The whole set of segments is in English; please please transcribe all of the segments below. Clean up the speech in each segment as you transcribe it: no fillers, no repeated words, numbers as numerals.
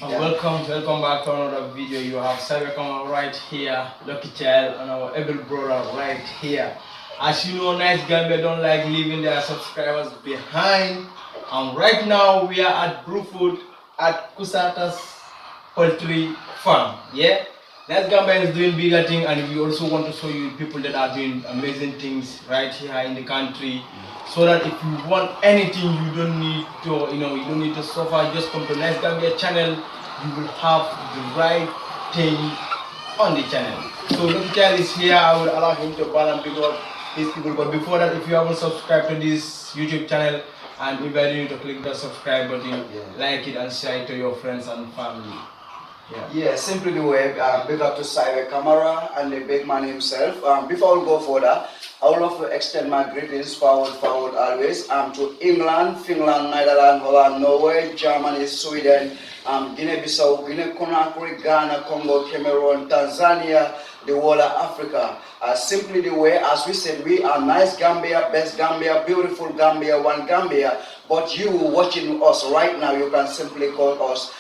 Welcome back to another video. You have Cybercom right here, Lucky Child, and our able brother right here. As you know, Nice Gambia don't like leaving their subscribers behind. And right now we are at Brewfood at Kusata's Poultry Farm. Yeah, Nice Gambia is doing bigger thing, and we also want to show you people that are doing amazing things right here in the country. So that if you want anything, you don't need to, you don't need to suffer. Just come to Nice Gambia channel. You will have the right thing on the channel. So Lucky Child is here. I will allow him to balance because these people. But before that, if you haven't subscribed to this YouTube channel, I'm inviting you to click the subscribe button, like it, and share it to your friends and family. Yeah, simply the way, big up to Cyber Camera and the big man himself. Before we go further, I would love to extend my greetings forward always to England, Finland, Netherlands, Holland, Norway, Germany, Sweden, Guinea-Bissau, Guinea-Conakry, Ghana, Congo, Cameroon, Tanzania, the whole of Africa. Simply the way, as we said, we are Nice Gambia, best Gambia, beautiful Gambia, one Gambia. But you watching us right now, you can simply call us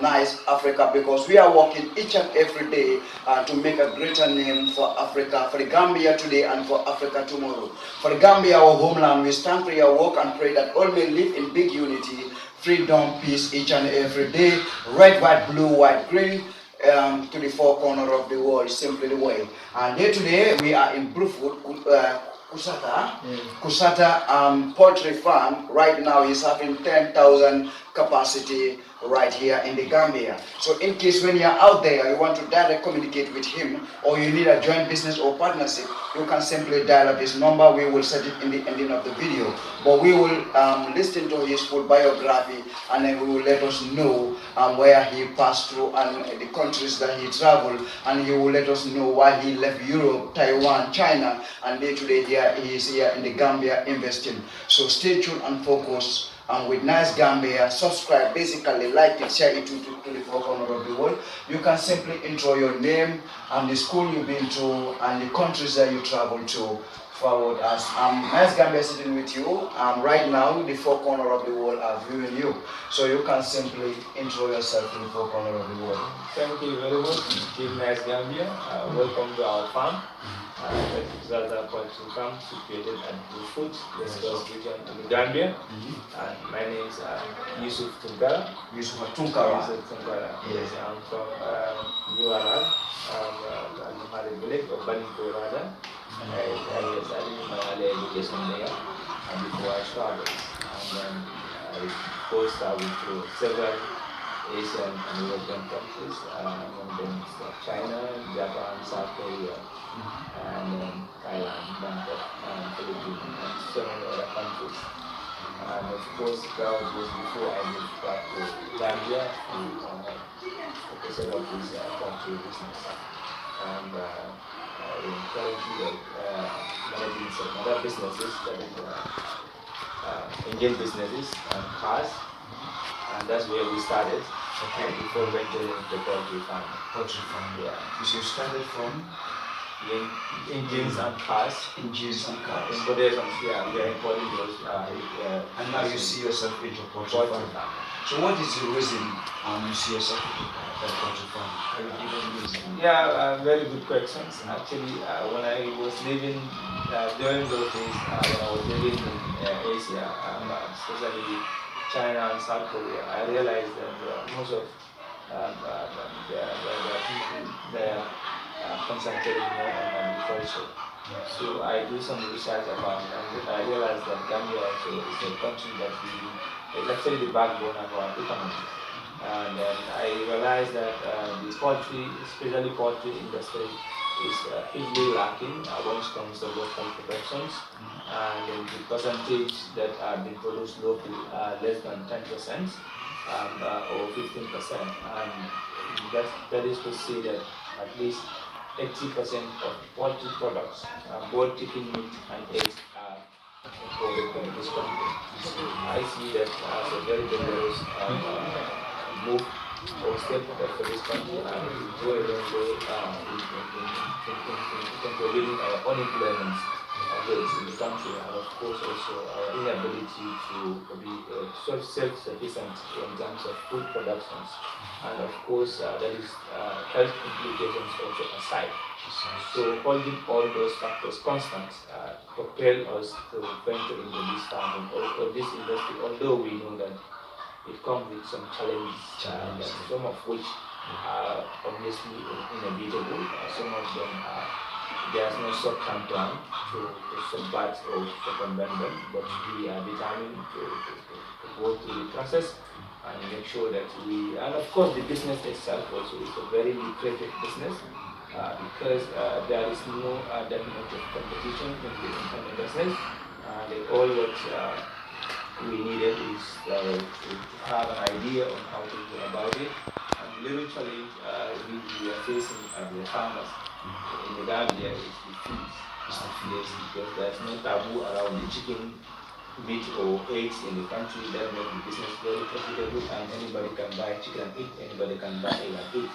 Nice Africa, because we are working each and every day to make a greater name for Africa, for the Gambia today and for Africa tomorrow. For the Gambia, our homeland, we stand for your work and pray that all may live in big unity, freedom, peace each and every day, red, white, blue, white, green, to the four corners of the world, simply the way. And here today, we are in Brewfood, Kusata Poultry Farm. Right now he's having 10,000 capacity right here in the Gambia. So in case when you're out there, you want to direct communicate with him, or you need a joint business or partnership, you can simply dial up his number. We will set it in the ending of the video. But we will listen to his full biography, and then we will let us know where he passed through and the countries that he traveled, and he will let us know why he left Europe, Taiwan, China, and day to day he is here in the Gambia investing. So stay tuned and focus. With Nice Gambia, subscribe, basically like it, share it to the four corners of the world. You can simply intro your name and the school you've been to and the countries that you travel to forward as Nice Gambia sitting with you. Right now, the four corners of the world are viewing you. So you can simply intro yourself to the four corners of the world. Thank you very much, Team Nice Gambia. Welcome to our farm. That Poultry Farm situated at Brewfood, West Coast region in the Gambia. And my name is Yusuf Tunkara. Yusuf Tunkara. Yes, I'm from URL. I'm a village of Balinko rather. I did my early education there and before I started. And then I post-traveled through several Asian and European countries, among them China, Japan, South Korea, and Thailand, Bangkok, Philippines, and so many other countries. And of course, that was before I moved back to Gambia to set up this poultry business. And currently managing some other businesses, that is Indian businesses and cars. And that's where we started. Okay. Before venturing into poultry farm. Poultry farm. Yeah. So you started from engines and cars. Engines and cars. Importations, yeah. We are importing those. And now you see yourself into poultry farm. So what is the reason you see yourself into poultry farm? Yeah, very good questions. Actually, when I was living during those days, when I was living in Asia, especially China and South Korea, I realized that most of the people there concentrated more on agriculture. So I do some research about it, and I realized that Gambia also is a country that is actually the backbone of our economy. And then I realized that the poultry, especially poultry industry, is hugely lacking when it comes to local productions, and the percentage that are being produced locally are less than 10% or 15%, and that is to say that at least 80% of poultry products, both chicken meat and eggs, are imported in this country. So I see that as a very dangerous move or step for this country, and it will go a long way in controlling our unemployment goods in the country, and of course also our inability to be self-sufficient in terms of food productions, and of course that is health implications also aside. So holding all those factors constant propel us to venture into this farming or this industry, although we know that it comes with some challenges, some of which are obviously inevitable. Some of them are, there's no short-term plan to subvert or circumvent them, but we are determined to go through the process and make sure that we, and of course the business itself also is a very lucrative business because there is no definite competition in the business. All what we needed is to have an idea on how to go about it. And the little challenge we are facing as the farmers in the Gambia is the fees. Yes, because there's no taboo around the chicken, meat or eggs in the country. That makes the business very profitable, and anybody can buy chicken and eat, anybody can buy egg and eat.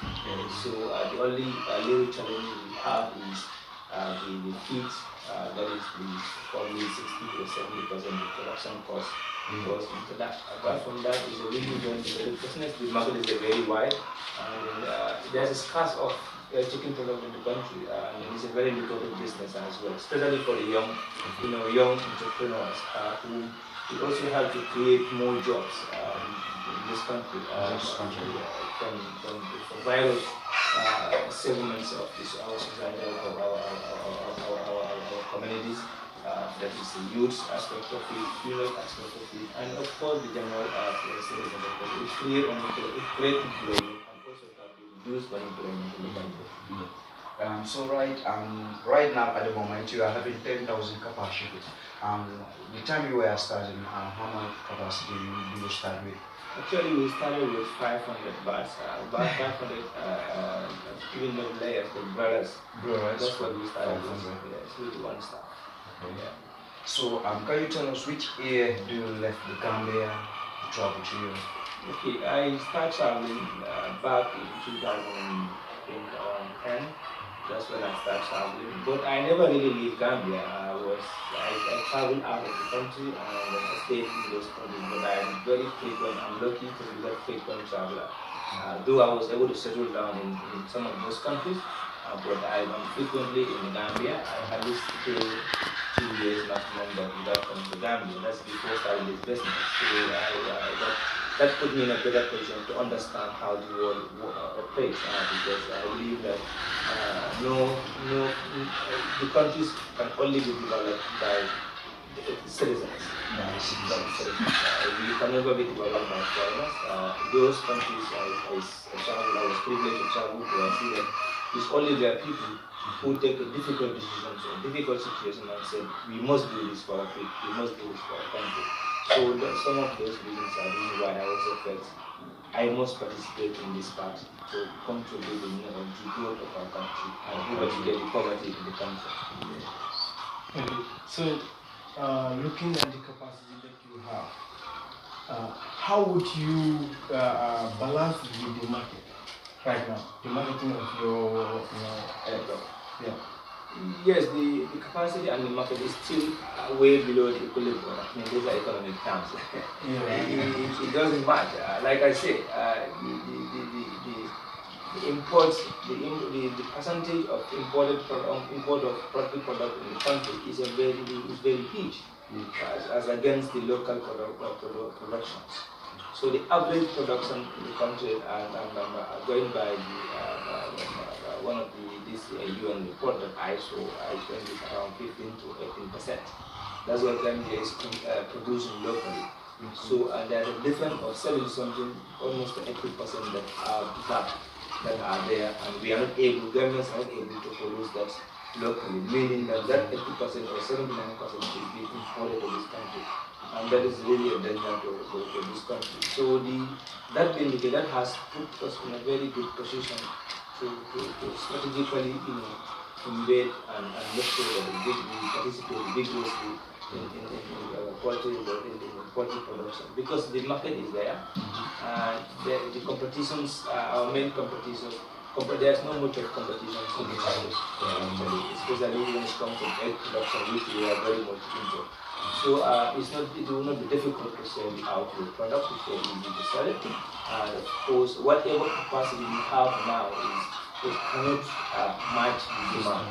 So the only little challenge we have is the fees. That is probably 60 to 70% of the production cost goes into that. Apart from that, it's a really very developed business. The market is very wide, and there's a scarce of chicken product in the country, and it's a very lucrative business as well, especially for the young, young entrepreneurs who we also have to create more jobs in this country. From various segments of our society, of our communities. That is the youth aspect of it, female aspect of it, and of course the general citizen of it. It creates employment and also can reduce unemployment in the country. So right now at the moment you are having 10,000 capacity. The time you were starting, how much capacity do you start with? Actually, we started with 500 bars, about 500 even the layers, the brothers. That's what we started with. Yes, with one staff. Okay. Yeah. So can you tell us which year do you left the Gambia to travel to Europe? Okay, I started traveling back in 2010. That's when I started traveling. But I never really leave Gambia. I traveled out of the country and I stayed in those countries. But I'm very frequent. I'm lucky to be a frequent traveler. Though I was able to settle down in some of those countries, but I'm frequently in Gambia. I at least stay 2 years maximum without coming to Gambia. That's before starting this business. So that put me in a better position to understand how the world operates because I believe that the countries can only be developed by the citizens. We can never be developed by foreigners. Those countries I was privileged to travel to, I see that it's only their people who take a difficult decisions or difficult situation and say, we must do this for our people, we must do this for our country. So some of those reasons are really why I also felt I must participate in this part to contribute to the growth of our country and eradicate the poverty in the country. Okay. So, looking at the capacity that you have, how would you balance with the market right now? The marketing of your yeah. Yes, the capacity and the market is still way below the equilibrium. I mean, these are economic terms. It doesn't match. Like I said, the imports, the percentage of import of poultry product in the country is very huge as against the local productions. So the average production in the country, and going by one of this UN report that I saw, I think it's around 15 to 18%. That's what Gambia is producing locally. So there's a difference of 70 something, almost 80% that are there, and we are not able, Gambians are not able to produce that locally, meaning that 80% or 79% is being imported to this country. And that is really a danger to this country. So that has put us in a very good position to strategically, invade and make sure that we participate vigorously in poultry production, because the market is there, and the competitions, our main competitors there's not much of competition in this house, especially when it comes to egg production, which we are very much into. So it will not be difficult to sell out your product, it's very easy to sell it. And of course, whatever capacity we have now it cannot match the demand.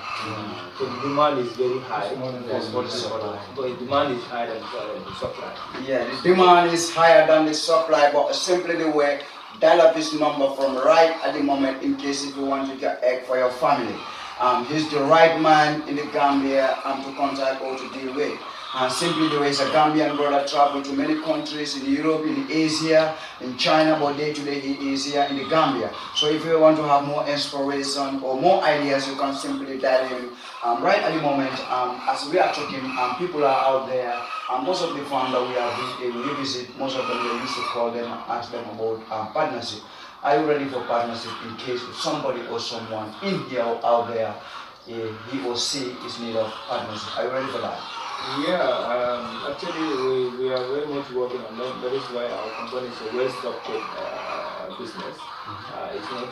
So the demand is very high. But the demand is higher than the supply. Yeah, the demand is higher than the supply, but simply the way dial up his number from right at the moment in case if you want to get egg for your family. He's the right man in the Gambia to contact or to deal with. And simply the way he's a Gambian brother, traveled to many countries in Europe, in Asia, in China, but day to day he is here in the Gambia. So if you want to have more inspiration or more ideas, you can simply dial him right at the moment. As we are talking, people are out there. Most of the farms that we visit, most of them we used to call them and ask them about partnership. Are you ready for partnership in case if somebody or someone in here or out there, he or she is in need of partnership? Are you ready for that? Yeah, actually we are very much working on that. That is why our company is a well-structured business. It's not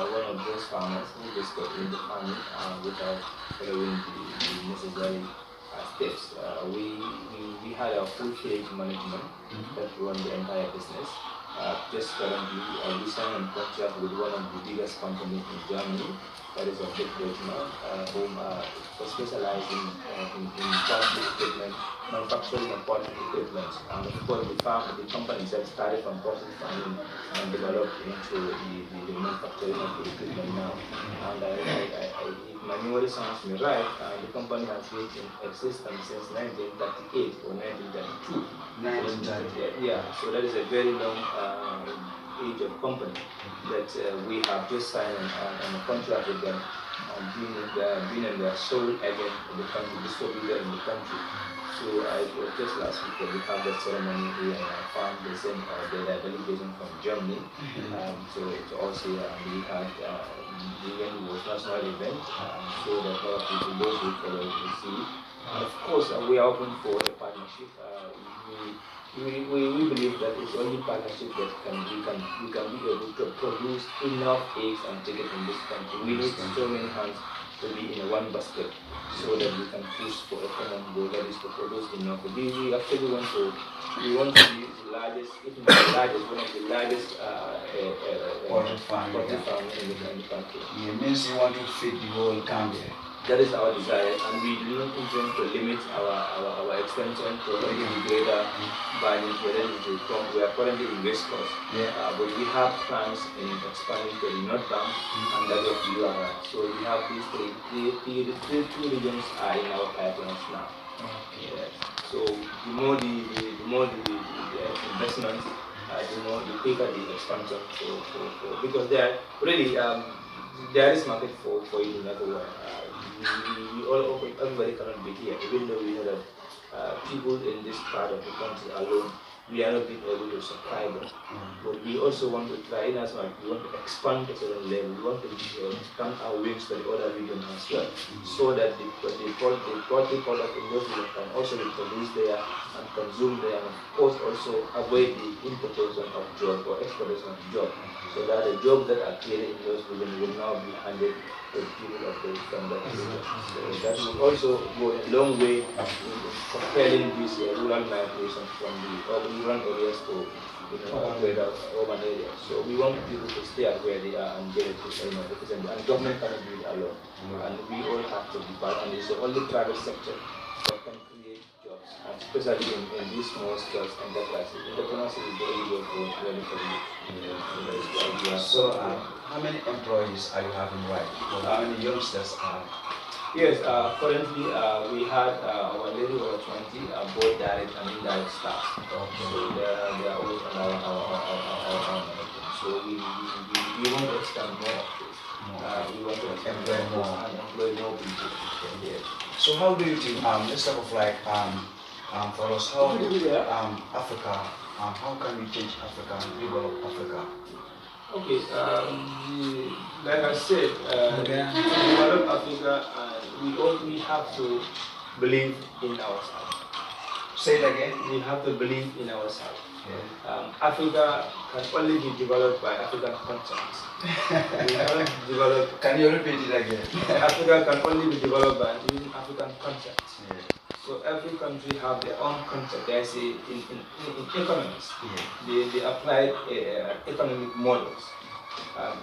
one of those farmers who just got in the farming without following the necessary steps. We had a full-fledged management that run the entire business. Just currently, we signed a contract with one of the biggest companies in Germany, that is a big man, whom specializing in poultry equipment, manufacturing of poultry equipment. And of course, the company that started from poultry farming and developed into the manufacturing of the equipment now. And if my memory serves me right, the company has been in existence since 1938 or 1932. Yeah, so that is a very long age of company that we have just signed on a contract with them and being in their sole agent in the country, distributor in the country. So just last week we had the ceremony here in our farm. They sent their delegation from Germany. So to us here, we had the event was national event, so that a lot of people, those who follow, will see. And of course, we are open for a partnership. We believe that it's only partnership that we can be able to produce enough eggs and chicken in this country. We need so many hands to be in one basket so that we can push for a common goal, that is to produce enough. We actually want to be the largest, if not the largest, one of the largest poultry farm in the country. It means you want to feed the whole Gambia. That is our desire, and we do not intend to limit our expansion to only the greater values, whether it is from we are currently in West Coast, but we have plans in expanding to the North Bank and that of the URI. So we have these two regions are in our pipelines now. Yeah. So the more the investments, the quicker the expansion. Because there really there is market for it in other way. Everybody cannot be here, even though we know that people in this part of the country alone, we are not being able to supply them. But we also want to try, in as much we want to expand to a certain level, we want to expand our wings to the other regions as well, so that the poultry product in those regions can also be produced there and consumed there, and of course also avoid the importation of jobs or exportation of jobs, so that the jobs that are created in those regions will now be handed to the people of the from that region. So that will also go a long way in propelling this rural migration from the rural areas to greater urban areas. So we want people to stay at where they are and get it, and government cannot do it alone. And we all have to be part, and it's the only private sector that can create jobs, and especially in these small scale enterprises. Entrepreneurship is very good for you. So how many employees are you having right? Or how many youngsters are? Yes, currently we had our lady over 20, both direct and indirect staff. Okay. So they are all on our so we want to expand more of this. We want to employ more people. Yes. So how do you think, let's talk of like for us, how Africa, how can we change Africa and develop Africa? Okay, like I said, to develop Africa, we have to believe in ourselves. Say it again. We have to believe in ourselves. Yeah. Africa can only be developed by African concepts. We cannot develop. Can you repeat it again? Africa can only be developed by using African concepts. Yeah. So every country have their own concept. They say in economics, they apply economic models.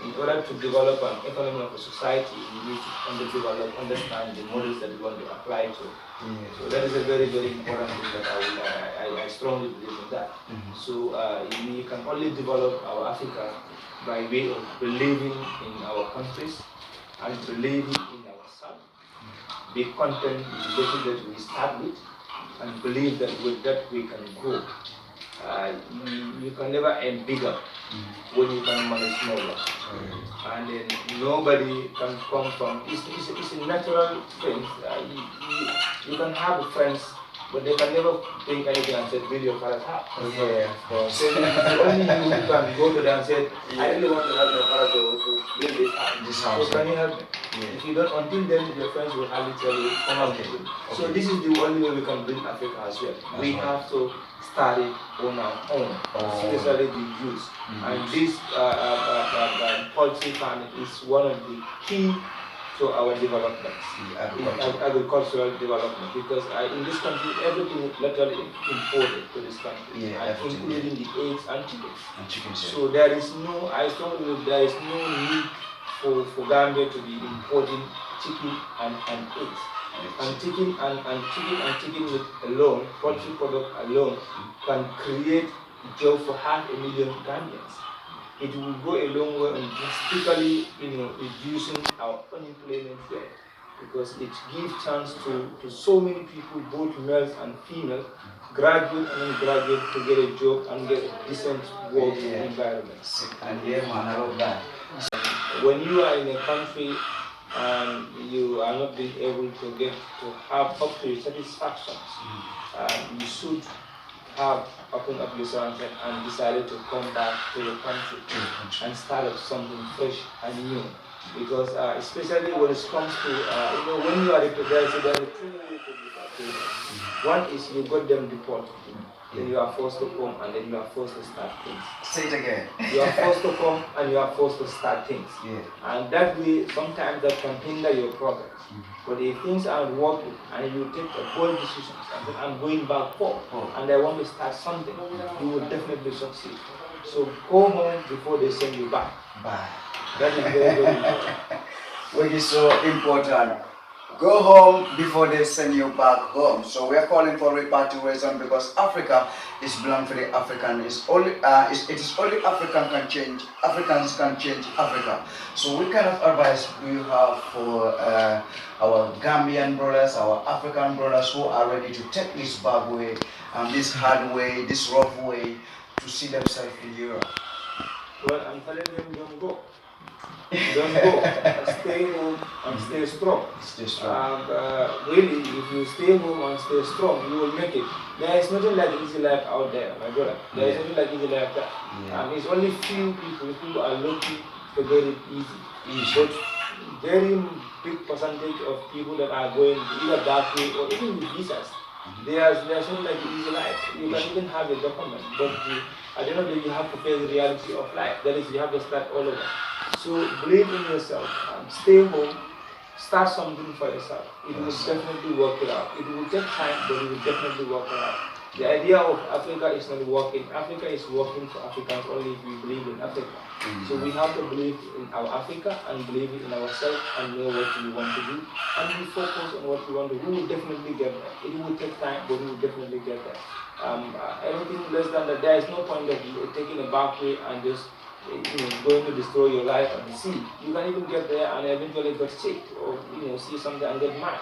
In order to develop an economy of a society, you need to understand the models that you want to apply to. So that is a very, very important thing that I strongly believe in that. So we can only develop our Africa by way of believing in our countries and believing in ourselves. Be content with the little that we start with and believe that with that we can grow. You can never aim bigger when you can manage smaller. And then nobody can come from, it's a natural thing. You can have friends, but they can never think anything and say, build your father's house. So only you can go to them and say, I really want to help your father to build this house. So can you help me? If you don't, until then, your friends will hardly tell you, come on. So this is the only way we can build Africa as well. We have to study on our own, especially the youth. And this poultry farming is one of the key to our development, agricultural development, because in this country everything is literally imported to this country, including the eggs and chickens. So there is no, I strongly believe there is no need for Gambia to be importing chicken and eggs. And chicken meat alone, poultry product alone, can create job for 500,000 Gambians. It will go a long way in drastically, reducing our unemployment rate, because it gives chance to so many people, both males and females, graduate and undergraduate, to get a job and get a decent work environment. And I love that. When you are in a country and you are not being able to have up to your satisfaction, you should have opened up yourself and decided to come back to your country and start up something fresh and new. Because especially when it comes to, when you are there is a two way to be. One is you got them deported, then you are forced to come and then you are forced to start things. Say it again. You are forced to come and you are forced to start things. And that way, sometimes that can hinder your progress. But if things aren't working and you take a bold decision and say, I'm going back home and I want to start something, you will definitely succeed. So go home before they send you back. That is very, very important. Which is so important. Go home before they send you back home. So we are calling for repatriation because Africa is belong to the African. It is only Africans can change Africa. So what kind of advice do you have for our Gambian brothers, our African brothers who are ready to take this bad way, this hard way, this rough way to see themselves in Europe? Well, I'm telling them, don't go. Don't go. Stay home and stay strong. Stay strong. Really, if you stay home and stay strong, you will make it. There is nothing like easy life out there, my brother. There is nothing like easy life there. It's only few people who are lucky to get it easy. But very big percentage of people that are going either that way or even with visas, there's nothing like easy life. You can even have a document, but at the end of the day, you have to face the reality of life. That is, you have to start all over. So believe in yourself and stay home, start something for yourself. It will definitely work it out. It will take time, but it will definitely work it out. The idea of Africa is not working. Africa is working for Africans only if we believe in Africa. So we have to believe in our Africa and believe in ourselves and know what we want to do. And we focus on what we want to do. We will definitely get there. It will take time, but we will definitely get there. Anything less than that, there is no point of taking a back way and just going to destroy your life at the sea. You can even get there and eventually get sick or see something and get mad.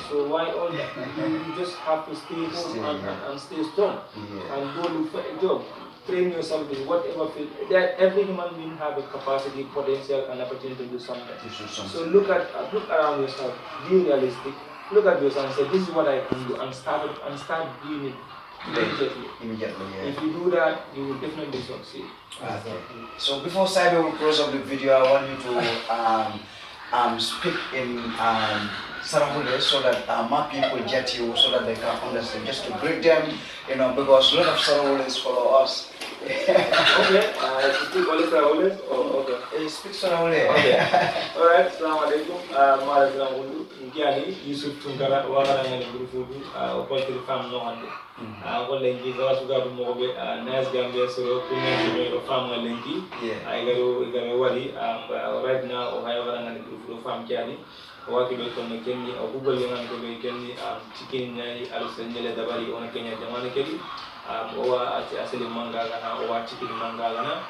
So why all that? You just have to stay home and stay strong and go look for a job. Train yourself in whatever field. Every human being have a capacity, potential, and opportunity to do something. So look around yourself. Be realistic. Look at yourself and say, this is what I can do, and start doing it immediately. If you do that, you will definitely succeed. Okay. So before Sabi will close up the video, I want you to speak in Sarahule so that more people get you so that they can understand, just to greet them, because a lot of Sarahules follow us. Okay, speak only Sarahules? Okay. Speak Sarahule. Okay. Alright, Assalamualaikum. Maalaikum. Ngiani Yusuf Tunkara wala ngani grupu Poultry farm no hande. Ko lengi zawa suga du mo be nice Gambia so ko ne ko farm lengi. Ay garo wali right now o hay wala ngani grupu farm kiani. Waki be kon kenni o google ngani ko be kenni chicken nyai alsenjele dabari on kenya jamane kedi. Owa asali manga gana owa chicken manga gana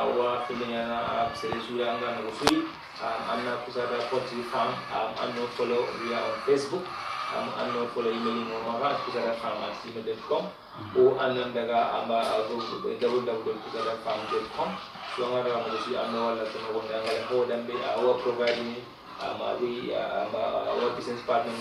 owa filingana seresura ngana ko free. I'm not Poultry farm. I'm not follow via on Facebook. I'm not follow emailing on my farm@gmail.com. Or anandaga www.farm.com. So I'm not providing our business partner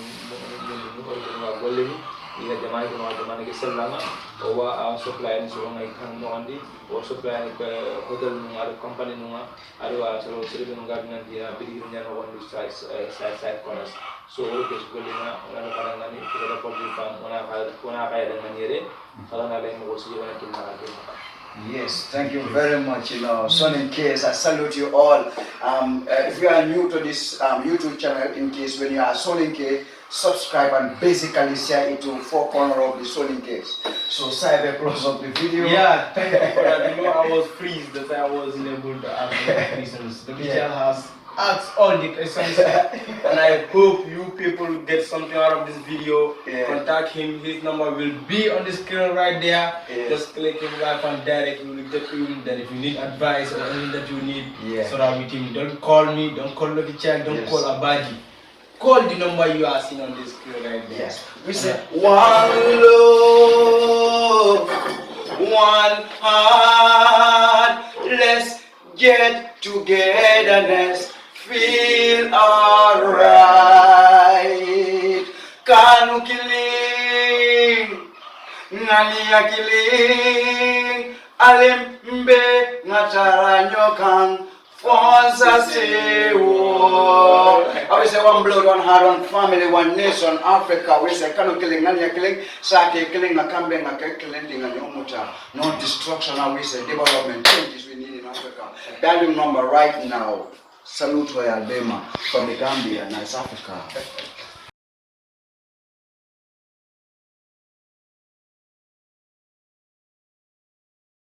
ila jamani kuna jamani ke selanga owa supply ni so ngai kan mo andi o supply ko hotel ni ala company nunga ala so sirbe nunga nan dia bidi nya no on size corners so ke golina ona paranga ni ko Poultry farm ona kaya dengan yere kala na le mo si ona kin na. Yes, thank you very much. Son in case, I salute you all. If you are new to this YouTube channel, in case when you are son in case, subscribe and basically share it to four corners of the son in case. So, Saib, close up the video. Yeah, thank you for that. I was freezed that I wasn't able to answer the questions. The teacher has asked all the questions, and I hope you people get something out of this video. Contact him. His number will be on the screen right there. Just click him right on direct. We will get you that if you need advice or anything that you need, surround with him. Don't call me. Don't call the child. Don't call Abaji. Call the number you are seeing on the screen right there. Yes. We say one love, one heart. Let's get togetherness. Feel alright. Kanu kiling, ngani ya kiling, alimbe ngataranyo kang fonsa sewo. We say one blood, one heart, one family, one nation, Africa. We say kanu kiling, ngani ya kiling, sake kiling, nakambe killing, ngani umuta. No destruction. We say development changes we need in Africa. Dialing number right now. Salute to Albema from the Gambia, Nice Africa.